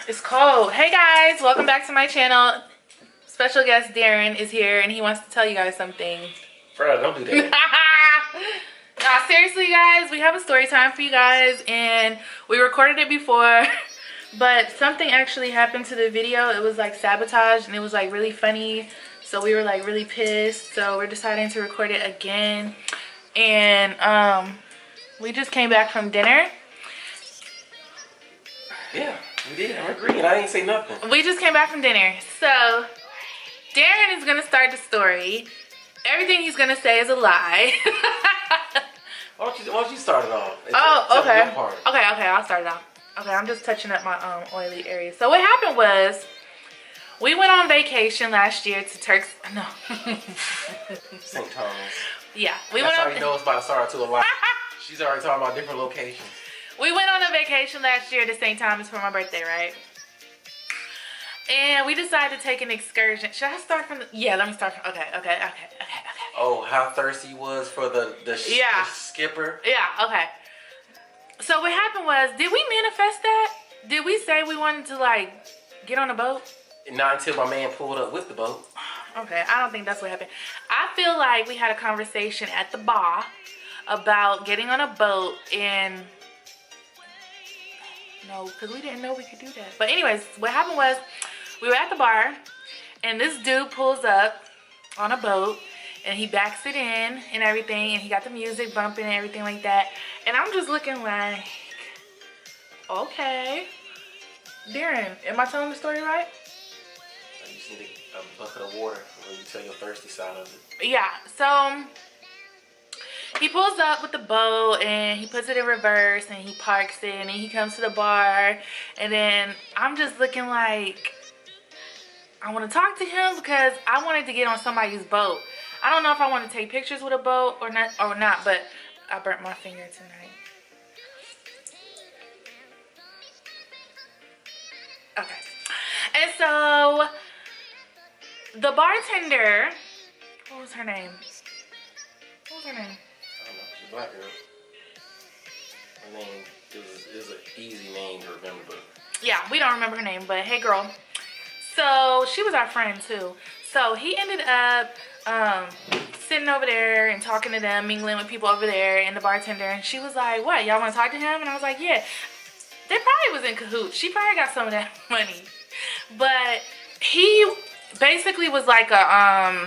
It's cold. Hey guys, welcome back to my channel. Special guest Darren is here and he wants to tell you guys something. Bro, don't do that. Nah, seriously guys, we have a story time for you guys and we recorded it before, but something actually happened to the video. It was like sabotage and it was like really funny. So we were like really pissed. So we're deciding to record it again. And we just came back from dinner. Yeah, we did. I'm agreeing. I ain't say nothing. We just came back from dinner. So Darren is gonna start the story. Everything he's gonna say is a lie. Why don't you start it off? Oh, okay. Your part. Okay, I'll start it off. Okay, I'm just touching up my oily areas. So what happened was we went on vacation last year to St. Thomas. Yeah, we That's went how on. you know it's about to start to a lie. She's already talking about different locations. We went on a vacation last year to St. Thomas for my birthday, right? And we decided to take an excursion. Should I start from the... Yeah, let me start from... Okay. Oh, how thirsty he was for the skipper. Yeah, okay. So what happened was, did we manifest that? Did we say we wanted to, like, get on a boat? Not until my man pulled up with the boat. Okay, I don't think that's what happened. I feel like we had a conversation at the bar about getting on a boat and... No, because we didn't know we could do that. But anyways, what happened was we were at the bar and this dude pulls up on a boat and he backs it in and everything and he got the music bumping and everything like that. And I'm just looking like, okay. Darren, am I telling the story right? You just need a bucket of water when you tell your thirsty side of it. Yeah, so he pulls up with the boat and he puts it in reverse and he parks it and then he comes to the bar and then I'm just looking like I want to talk to him because I wanted to get on somebody's boat. I don't know if I want to take pictures with a boat or not, but I burnt my finger tonight. Okay. And so the bartender, what was her name? What was her name? I don't know. She's a black girl. Her name is an easy name to remember. Yeah, we don't remember her name, but hey girl. So she was our friend too. So he ended up sitting over there and talking to them, mingling with people over there and the bartender. And she was like, what, y'all want to talk to him? And I was like, yeah. They probably was in cahoots. She probably got some of that money. But he basically was like a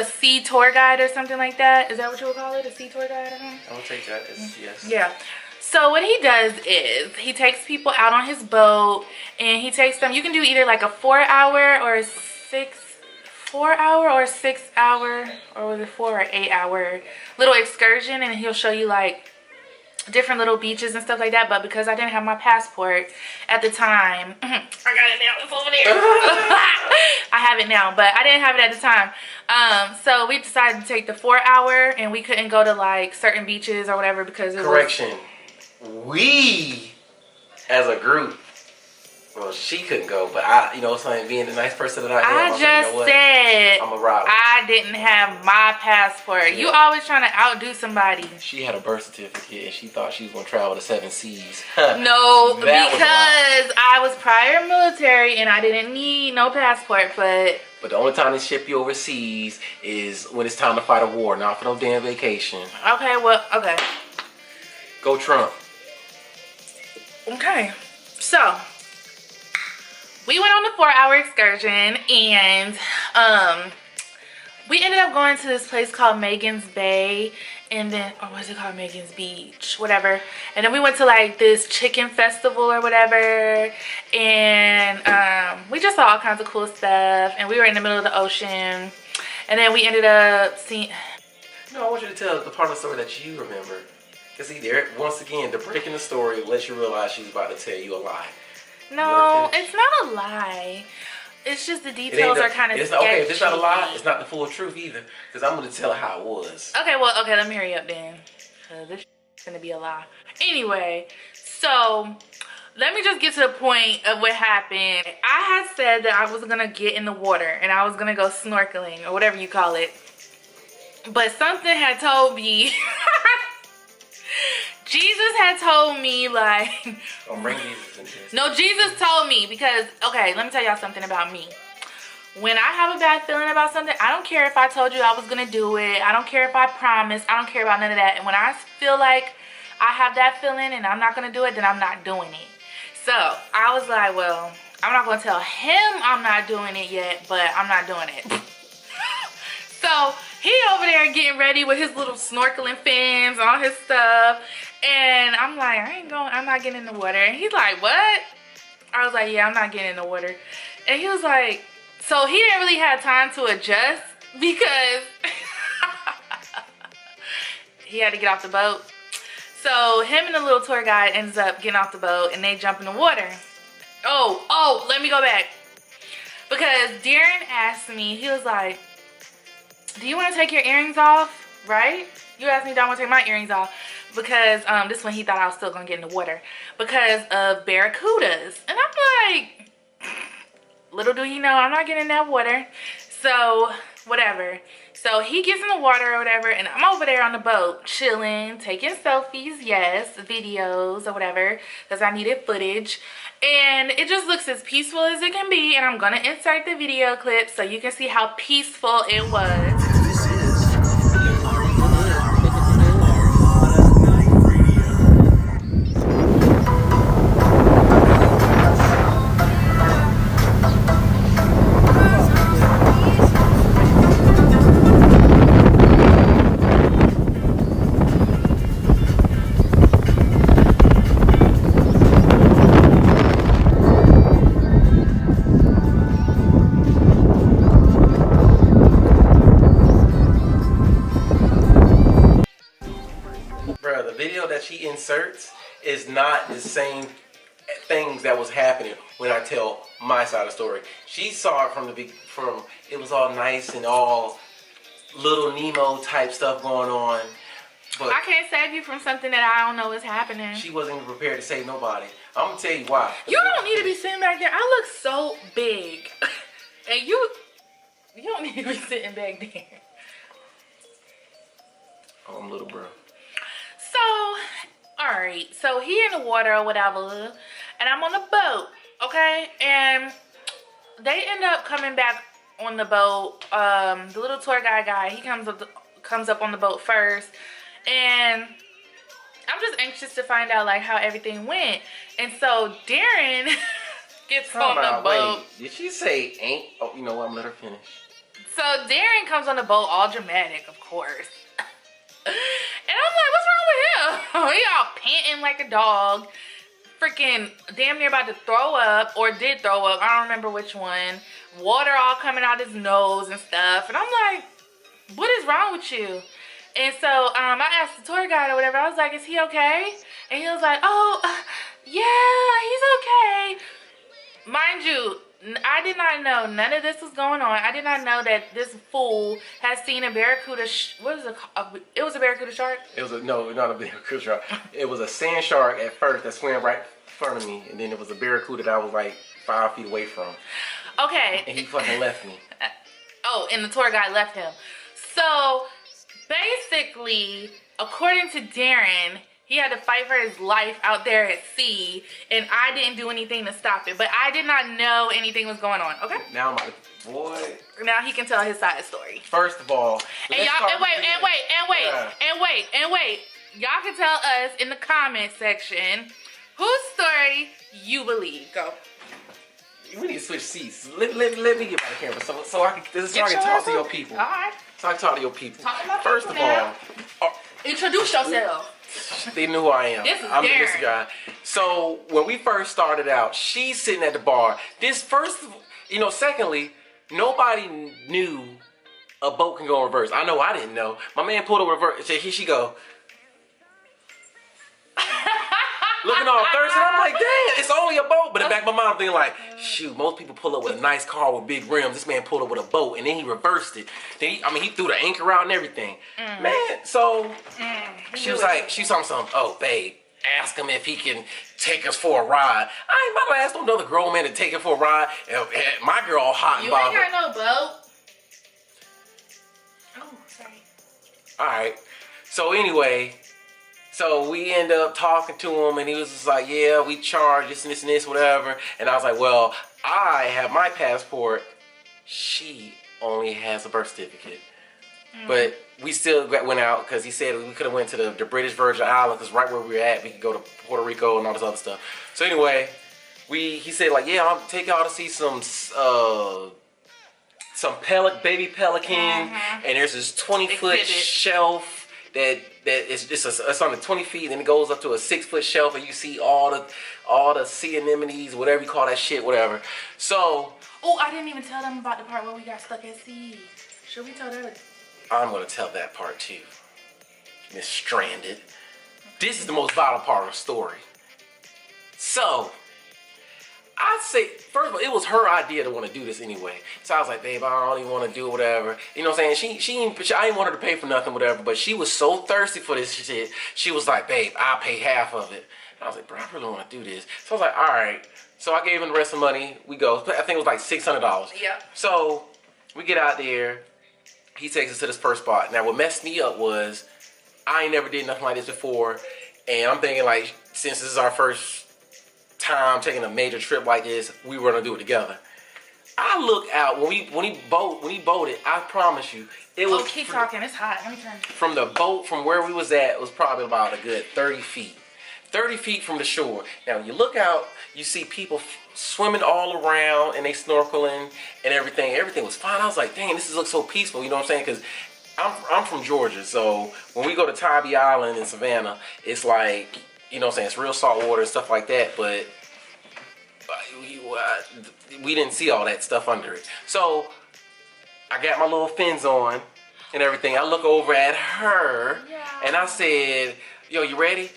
sea tour guide or something like that. Is that what you would call it? A sea tour guide or something? I would take that as yes. Yeah. So what he does is he takes people out on his boat and he takes them. You can do either like a 4 hour or 4 hour or 6 hour, or was it 4 or 8 hour little excursion, and he'll show you like different little beaches and stuff like that. But because I didn't have my passport at the time, I got it now, it's over there. I have it now, but I didn't have it at the time. So we decided to take the 4 hour and we couldn't go to like certain beaches or whatever because it Correction. We as a group, well, she couldn't go, but I, you know, something being the nice person that I am, I just said I'm a rock. I didn't have my passport. Yeah. You always trying to outdo somebody. She had a birth certificate and she thought she was going to travel the 7 seas. No, because I was prior military and I didn't need no passport, but the only time they ship you overseas is when it's time to fight a war, not for no damn vacation. Okay, well, okay. Go Trump. Okay, so we went on a 4 hour excursion and we ended up going to this place called Megan's Bay, and then, or was it called Megan's Beach, whatever. And then we went to like this chicken festival or whatever, and we just saw all kinds of cool stuff, and we were in the middle of the ocean, and then we ended up seeing... No, I want you to tell the part of the story that you remember. Because see, there, once again, the break in the story lets you realize she's about to tell you a lie. No, it's not a lie. It's just the details are kind of sketchy. Okay, if it's not a lie, it's not the full truth either. Because I'm going to tell her how it was. Okay, well, okay, let me hurry up then. This is going to be a lie. Anyway, so let me just get to the point of what happened. I had said that I was going to get in the water and I was going to go snorkeling or whatever you call it. But something had told me Jesus had told me, like, Don't bring Jesus into this. no, Jesus told me because, okay, let me tell y'all something about me. When I have a bad feeling about something, I don't care if I told you I was going to do it. I don't care if I promised. I don't care about none of that. And when I feel like I have that feeling and I'm not going to do it, then I'm not doing it. So I was like, well, I'm not going to tell him I'm not doing it yet, but I'm not doing it. So he over there getting ready with his little snorkeling fins, all his stuff. And I'm like, I'm not getting in the water. And he's like, what? I was like, yeah, I'm not getting in the water. And he was like, so he didn't really have time to adjust because he had to get off the boat. So him and the little tour guide ends up getting off the boat and they jump in the water. Oh, let me go back. Because Darren asked me, he was like, do you want to take your earrings off, right? You asked me, do I want to take my earrings off? Because this one he thought I was still going to get in the water. Because of barracudas. And I'm like, little do you know, I'm not getting in that water. So, whatever. So he gets in the water or whatever, and I'm over there on the boat, chilling, taking selfies, yes, videos or whatever, because I needed footage. And it just looks as peaceful as it can be, and I'm going to insert the video clip so you can see how peaceful it was. That she inserts is not the same things that was happening when I tell my side of the story. She saw it from it was all nice and all little Nemo type stuff going on. But I can't save you from something that I don't know is happening. She wasn't even prepared to save nobody. I'm gonna tell you why. You don't need to be sitting back there. I look so big, and you don't need to be sitting back there. Oh, I'm little bro. So, alright, so he in the water or whatever, and I'm on the boat, okay? And they end up coming back on the boat. The little tour guy, he comes up on the boat first, and I'm just anxious to find out like how everything went. And so Darren gets on the boat. Wait, did she say ain't? Oh, you know what? I'm gonna let her finish. So Darren comes on the boat all dramatic, of course. And I'm like, what's wrong with him? He all panting like a dog. Freaking damn near about to throw up, or did throw up. I don't remember which one. Water all coming out his nose and stuff. And I'm like, what is wrong with you? And so I asked the tour guide or whatever. I was like, is he okay? And he was like, oh, yeah, he's okay. Mind you, I did not know none of this was going on. I did not know that this fool has seen a barracuda. What is it called? It was a barracuda shark? It was not a barracuda shark. It was a sand shark at first that swam right in front of me, and then it was a barracuda that I was like 5 feet away from. Okay. And he fucking left me. Oh, and the tour guide left him. So basically, according to Darren, he had to fight for his life out there at sea, and I didn't do anything to stop it. But I did not know anything was going on, okay? Now my boy. Now he can tell his side of the story. First of all, and y'all, and wait. Y'all can tell us in the comment section whose story you believe. Go. We need to switch seats. Let me get by the camera so I can talk to your people. All right. So I can talk to your people. Talk to my First people of all, introduce yourself. They knew who I am. I'm Darren. This guy. So when we first started out, she's sitting at the bar. Secondly, nobody knew a boat can go in reverse. I know I didn't know. My man pulled over reverse. Here she go. Looking all thirsty. I'm like, damn, it's only a boat. But in the back of my mind, I'm thinking like, shoot, most people pull up with a nice car with big rims. This man pulled up with a boat, and then he reversed it. Then he threw the anchor out and everything. Man, so she was talking something. Oh, babe, ask him if he can take us for a ride. I ain't about to ask no other grown man to take her for a ride. My girl all hot and bothered. You ain't got no boat. Oh, sorry. All right. So anyway, So we end up talking to him, and he was just like, yeah, we charge this and this and this, whatever. And I was like, well, I have my passport. She only has a birth certificate. But we still went out because he said we could have went to the British Virgin Islands, because right where we were at, we could go to Puerto Rico and all this other stuff. So anyway, he said like, yeah, I'll take y'all to see some baby pelicans, and there's this 20-foot shelf that it's on the 20 feet, and it goes up to a 6-foot shelf, and you see all the sea anemones, whatever you call that shit, whatever. So, oh, I didn't even tell them about the part where we got stuck at sea. Should we tell that? I'm gonna tell that part too. Miss Stranded. This is the most vital part of the story. So, I'd say, first of all, it was her idea to want to do this anyway. So I was like, babe, I don't even want to do whatever. You know what I'm saying? I didn't want her to pay for nothing, whatever, but she was so thirsty for this shit. She was like, babe, I'll pay half of it. And I was like, bro, I really want to do this. So I was like, all right. So I gave him the rest of the money. We go. I think it was like $600. Yeah. So we get out there. He takes us to this first spot. Now, what messed me up was I ain't never did nothing like this before. And I'm thinking, like, since this is our first time taking a major trip like this, we were gonna do it together. I look out when he boated. I promise you, it was. Oh, keep talking. It's hot. Let me turn. From the boat, from where we was at, was probably about a good 30 feet. 30 feet from the shore. Now, you look out, you see people swimming all around, and they snorkeling and everything. Everything was fine. I was like, dang, this looks so peaceful. You know what I'm saying? Because I'm from Georgia, so when we go to Tybee Island in Savannah, it's like, you know what I'm saying, it's real salt water and stuff like that, but we didn't see all that stuff under it. So I got my little fins on and everything. I look over at her, and I said, yo, you ready?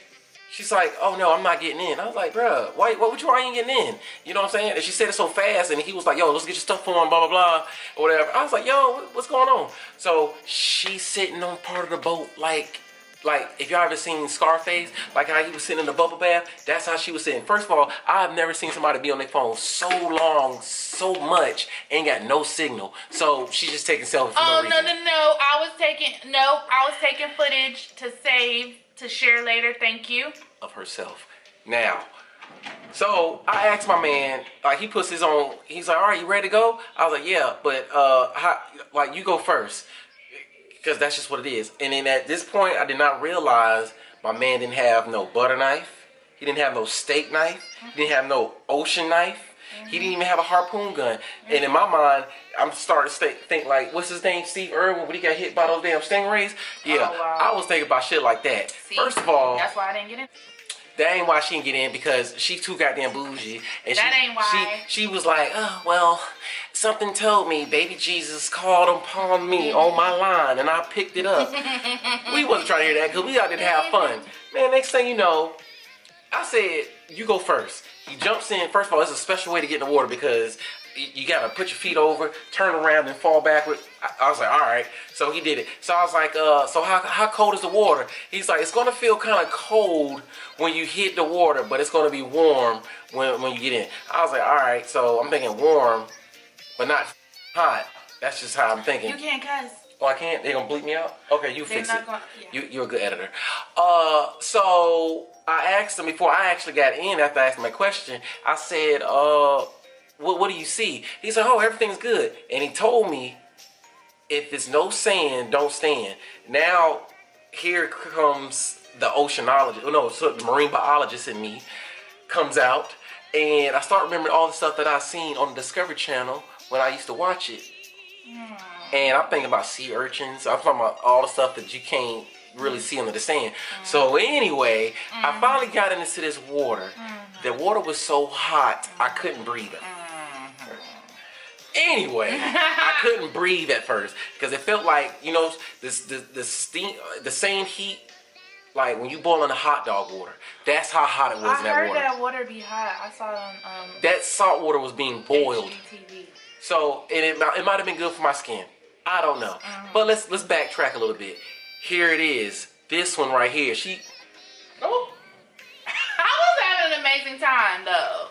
She's like, oh no, I'm not getting in. I was like, bruh, why you ain't getting in? You know what I'm saying? And she said it so fast, and he was like, yo, let's get your stuff on, blah, blah, blah, or whatever. I was like, yo, what's going on? So she's sitting on part of the boat like if y'all ever seen Scarface, like how he was sitting in the bubble bath, that's how she was sitting. First of all, I've never seen somebody be on their phone so long, so much, ain't got no signal. So she's just taking selfies for no reason. No. I was taking footage to save, to share later. Thank you. Of herself. Now, so I asked my man, like he puts his own, he's like, all right, you ready to go? I was like, yeah, but you go first. Because that's just what it is. And then at this point, I did not realize my man didn't have no butter knife. He didn't have no steak knife. He didn't have no ocean knife. He didn't even have a harpoon gun. And in my mind, I'm starting to think like, what's his name, Steve Irwin, when he got hit by those damn stingrays? Yeah, I was thinking about shit like that. See, first of all, that's why I didn't get in. That ain't why she didn't get in, because she too goddamn bougie. And that ain't why. She was like, oh, well, something told me baby Jesus called upon me on my line, and I picked it up. We wasn't trying to hear that because we out there to have fun. Man, next thing you know, I said, you go first. He jumps in. First of all, it's a special way to get in the water because you got to put your feet over, turn around, and fall backward. I was like, all right. So he did it. So I was like, so how cold is the water? He's like, it's going to feel kind of cold when you hit the water, but it's going to be warm when you get in. I was like, all right. So I'm thinking warm, but not hot. That's just how I'm thinking. You can't cuss. Oh, I can't? They're going to bleep me out? Okay, you fix it. Yeah. You're a good editor. So I asked him before I actually got in, after I asked him my question, I said, what do you see? He said, oh, everything's good. And he told me, if it's no sand, don't stand. Now, here comes the oceanologist, so the marine biologist in me comes out, and I start remembering all the stuff that I seen on the Discovery Channel when I used to watch it. And I'm thinking about sea urchins. I'm talking about all the stuff that you can't really see under the sand. So anyway, I finally got into this water. The water was so hot, I couldn't breathe it. Anyway, I couldn't breathe at first because it felt like, the steam, the same heat, like when you boil in a hot dog water. That's how hot it was in that water. I heard that water be hot. I saw it on that salt water was being boiled. HGTV. So, and it might have been good for my skin. I don't know. But let's backtrack a little bit. Here it is. This one right here. I was having an amazing time though.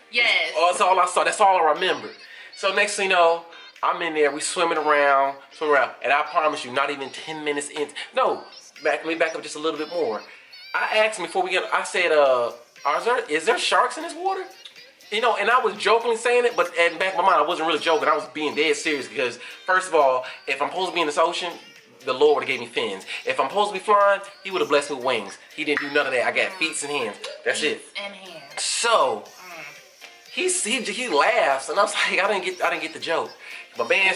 Yes. Oh, that's all I saw. That's all I remember. So next thing you know, I'm in there. We swimming around, and I promise you, not even 10 minutes in. No, let me back up just a little bit more. I asked him before we get. I said, is there sharks in this water? You know, and I was jokingly saying it, but in the back of my mind, I wasn't really joking. I was being dead serious because, first of all, if I'm supposed to be in this ocean, the Lord would have gave me fins. If I'm supposed to be flying, He would have blessed me with wings. He didn't do none of that. I got feet and hands. That's it. And hands. So he laughs, and I was like, I didn't get the joke. My man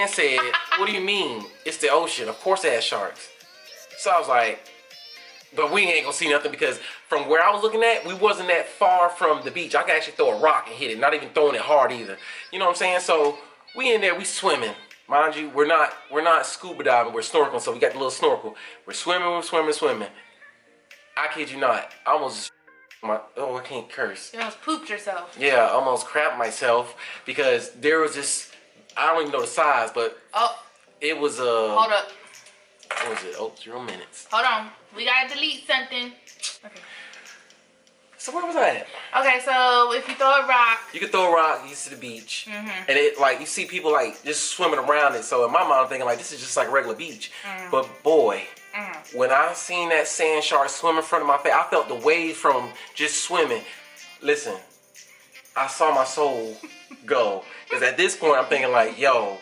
said, what do you mean? It's the ocean. Of course it has sharks. So I was like, but we ain't gonna see nothing because from where I was looking at, we wasn't that far from the beach. I could actually throw a rock and hit it, not even throwing it hard either. You know what I'm saying? So we in there, we swimming. Mind you, we're not scuba diving, we're snorkeling, so we got the little snorkel. We're swimming. I kid you not. I almost I can't curse. You almost pooped yourself. Yeah, I almost crapped myself because there was this, I don't even know the size, but it was hold up. What was it? Oh, 0 minutes. Hold on. We gotta delete something. Okay. So where was I at? Okay, so if you throw a rock. You can throw a rock, you see the beach. And it like you see people like just swimming around it. So in my mind I'm thinking like this is just like regular beach. But boy, when I seen that sand shark swim in front of my face, I felt the wave from just swimming. Listen, I saw my soul go. Because at this point I'm thinking like, yo,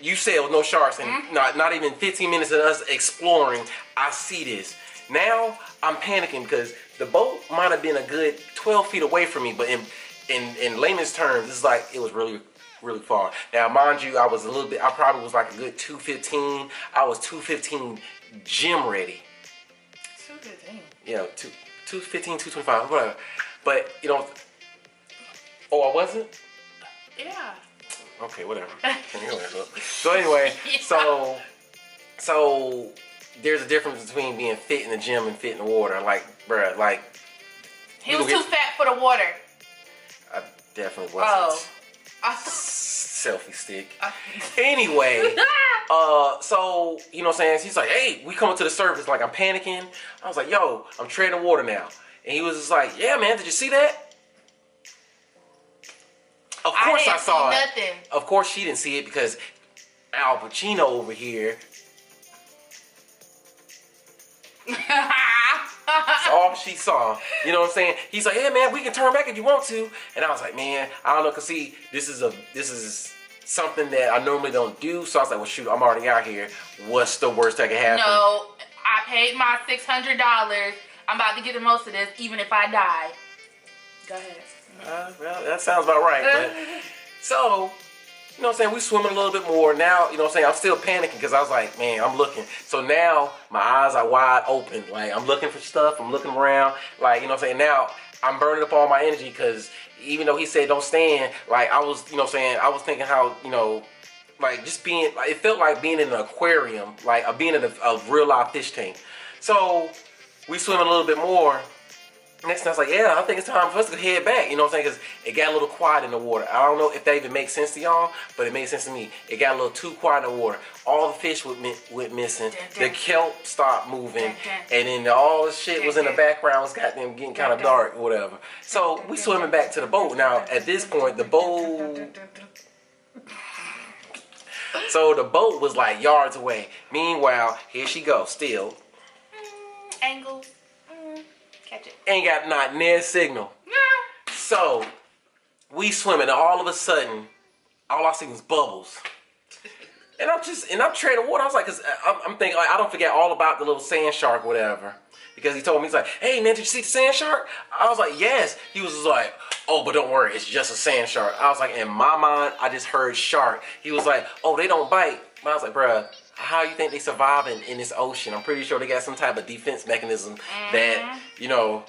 you said with no sharks and not even 15 minutes of us exploring, I see this. Now I'm panicking because the boat might have been a good 12 feet away from me, but in layman's terms, it's like it was really, really far. Now, mind you, I probably was like a good 215. I was 215 gym ready. 215? Yeah, 215, 225, whatever. But, you know, I wasn't? Yeah. Okay, whatever. So anyway, yeah. so there's a difference between being fit in the gym and fit in the water. Like, bruh, like. He was too fat for the water. I definitely wasn't. Selfie stick. Anyway, so, you know what I'm saying? He's like, hey, we coming to the surface. Like, I'm panicking. I was like, yo, I'm treading water now. And he was just like, yeah, man, did you see that? Of course I saw it. Nothing. Of course she didn't see it because Al Pacino over here. That's all she saw. You know what I'm saying? He's like, yeah, man, we can turn back if you want to. And I was like, man, I don't know, cause see, this is something that I normally don't do. So I was like, well, shoot, I'm already out here. What's the worst that could happen? No, I paid my $600. I'm about to get the most of this, even if I die. Go ahead. Well, that sounds about right. But, so, you know what I'm saying? We swimming a little bit more. Now, you know what I'm saying? I'm still panicking because I was like, man, I'm looking. So now my eyes are wide open. Like, I'm looking for stuff. I'm looking around. Like, you know what I'm saying? Now I'm burning up all my energy because even though he said don't stand, like, I was, you know what I'm saying? I was thinking how, you know, like, just being, like, it felt like being in an aquarium, like, being in a real live fish tank. So we swim a little bit more. Next time I was like, yeah, I think it's time for us to head back. You know what I'm saying? Because it got a little quiet in the water. I don't know if that even makes sense to y'all, but it made sense to me. It got a little too quiet in the water. All the fish went missing. The kelp stopped moving. And then all the shit was in the background. Was goddamn getting kind of dark or whatever. So we swimming back to the boat. Now, at this point, the boat... So the boat was like yards away. Meanwhile, here she goes still. Angles. Catch it. Ain't got not near signal. No. So we swimming, and all of a sudden, all I see was bubbles. And I'm treading water. I was like, cause I'm thinking, like, I don't forget all about the little sand shark, or whatever. Because he told me, he's like, hey man, did you see the sand shark? I was like, yes. He was just like, oh, but don't worry, it's just a sand shark. I was like, in my mind, I just heard shark. He was like, oh, they don't bite. But I was like, bruh, how you think they surviving in this ocean? I'm pretty sure they got some type of defense mechanism that, you know,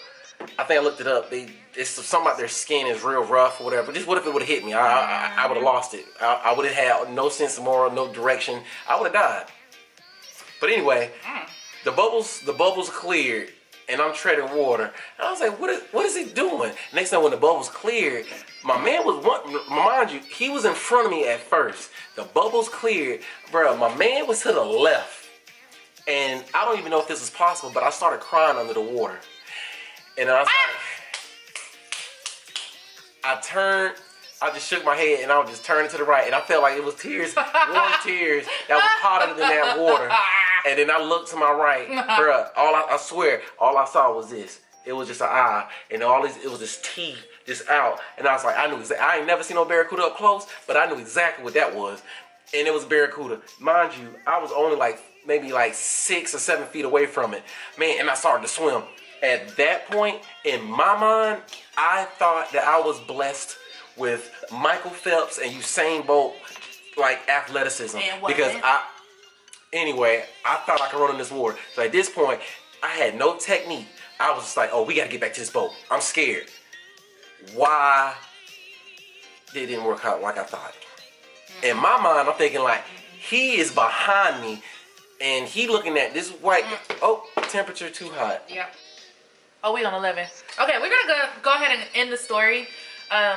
I think I looked it up. It's something about their skin is real rough or whatever. Just what if it would have hit me? I would have lost it. I would have had no sense of moral, no direction. I would have died. But anyway, the bubbles cleared, and I'm treading water. And I was like, what is he doing? Next time when the bubbles cleared, my man was mind you, he was in front of me at first. The bubbles cleared, bro. My man was to the left, and I don't even know if this is possible, but I started crying under the water. And I was like, I just shook my head, and I was just turning to the right, and I felt like it was tears, warm tears that was hotter than that water. And then I looked to my right, bruh. I swear, all I saw was this. It was just an eye, and it was this teeth just out. And I was like, I ain't never seen no barracuda up close, but I knew exactly what that was. And it was barracuda. Mind you, I was only maybe 6 or 7 feet away from it. Man, and I started to swim. At that point, in my mind, I thought that I was blessed with Michael Phelps and Usain Bolt, athleticism. Because anyway, I thought I could run in this water. So at this point, I had no technique. I was just like, oh, we got to get back to this boat. I'm scared. Why it didn't work out like I thought? In my mind, I'm thinking he is behind me and he looking at this white, temperature too hot. Yeah. Oh, we on 11. Okay, we're going to go ahead and end the story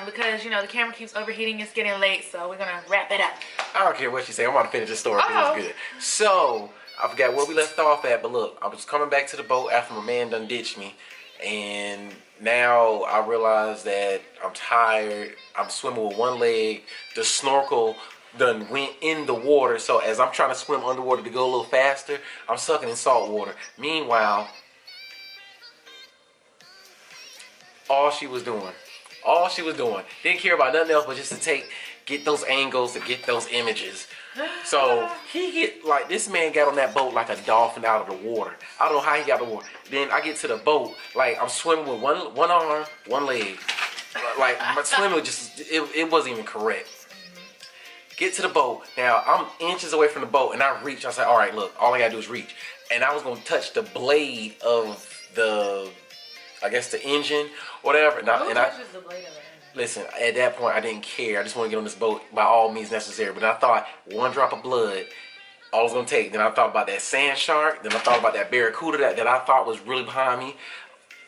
because, the camera keeps overheating. It's getting late, so we're going to wrap it up. I don't care what you say. I'm about to finish this story because it's good. So, I forgot where we left off at, but look, I was coming back to the boat after my man done ditched me. And now I realize that I'm tired. I'm swimming with one leg. The snorkel done went in the water. So as I'm trying to swim underwater to go a little faster, I'm sucking in salt water. Meanwhile, all she was doing, didn't care about nothing else but just to get those angles, to get those images. So this man got on that boat like a dolphin out of the water. I don't know how he got the water. Then I get to the boat, I'm swimming with one arm, one leg. My swimming it wasn't even correct. Get to the boat. Now I'm inches away from the boat and I reach. I said, all right, look, all I gotta do is reach. And I was gonna touch the blade of the engine, whatever. Who touches the blade of it? Listen, at that point, I didn't care. I just want to get on this boat by all means necessary. But I thought one drop of blood, all I was going to take. Then I thought about that sand shark. Then I thought about that barracuda that I thought was really behind me.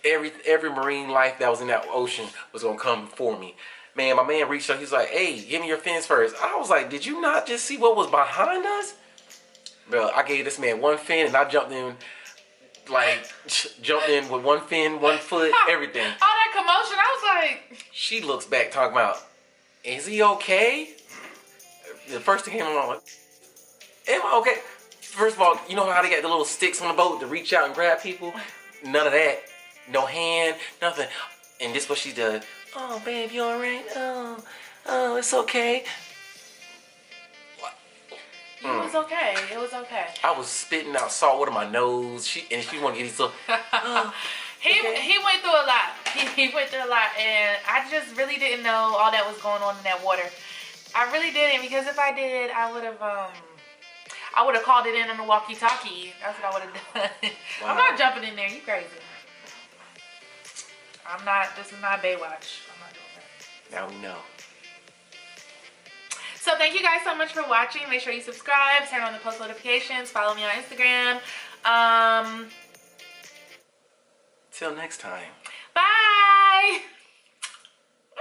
Every marine life that was in that ocean was going to come for me. Man, my man reached out. He's like, hey, give me your fins first. I was like, did you not just see what was behind us? Bro, I gave this man one fin and I jumped in. Jumped in with one fin, one foot, everything. All that commotion, I was like... She looks back talking about, is he okay? The first thing came along, am I okay? First of all, you know how they got the little sticks on the boat to reach out and grab people? None of that. No hand, nothing. And this what she does. Oh, babe, you alright? Oh, it's okay. It was okay. It was okay. I was spitting out salt water in my nose. She wanted to get these little. He went through a lot. He went through a lot, and I just really didn't know all that was going on in that water. I really didn't, because if I did, I would have called it in on the walkie-talkie. That's what I would have done. Wow. I'm not jumping in there. You crazy? I'm not. This is not Baywatch. I'm not doing that. Now we know. So thank you guys so much for watching. Make sure you subscribe, turn on the post notifications, follow me on Instagram. Till next time. Bye.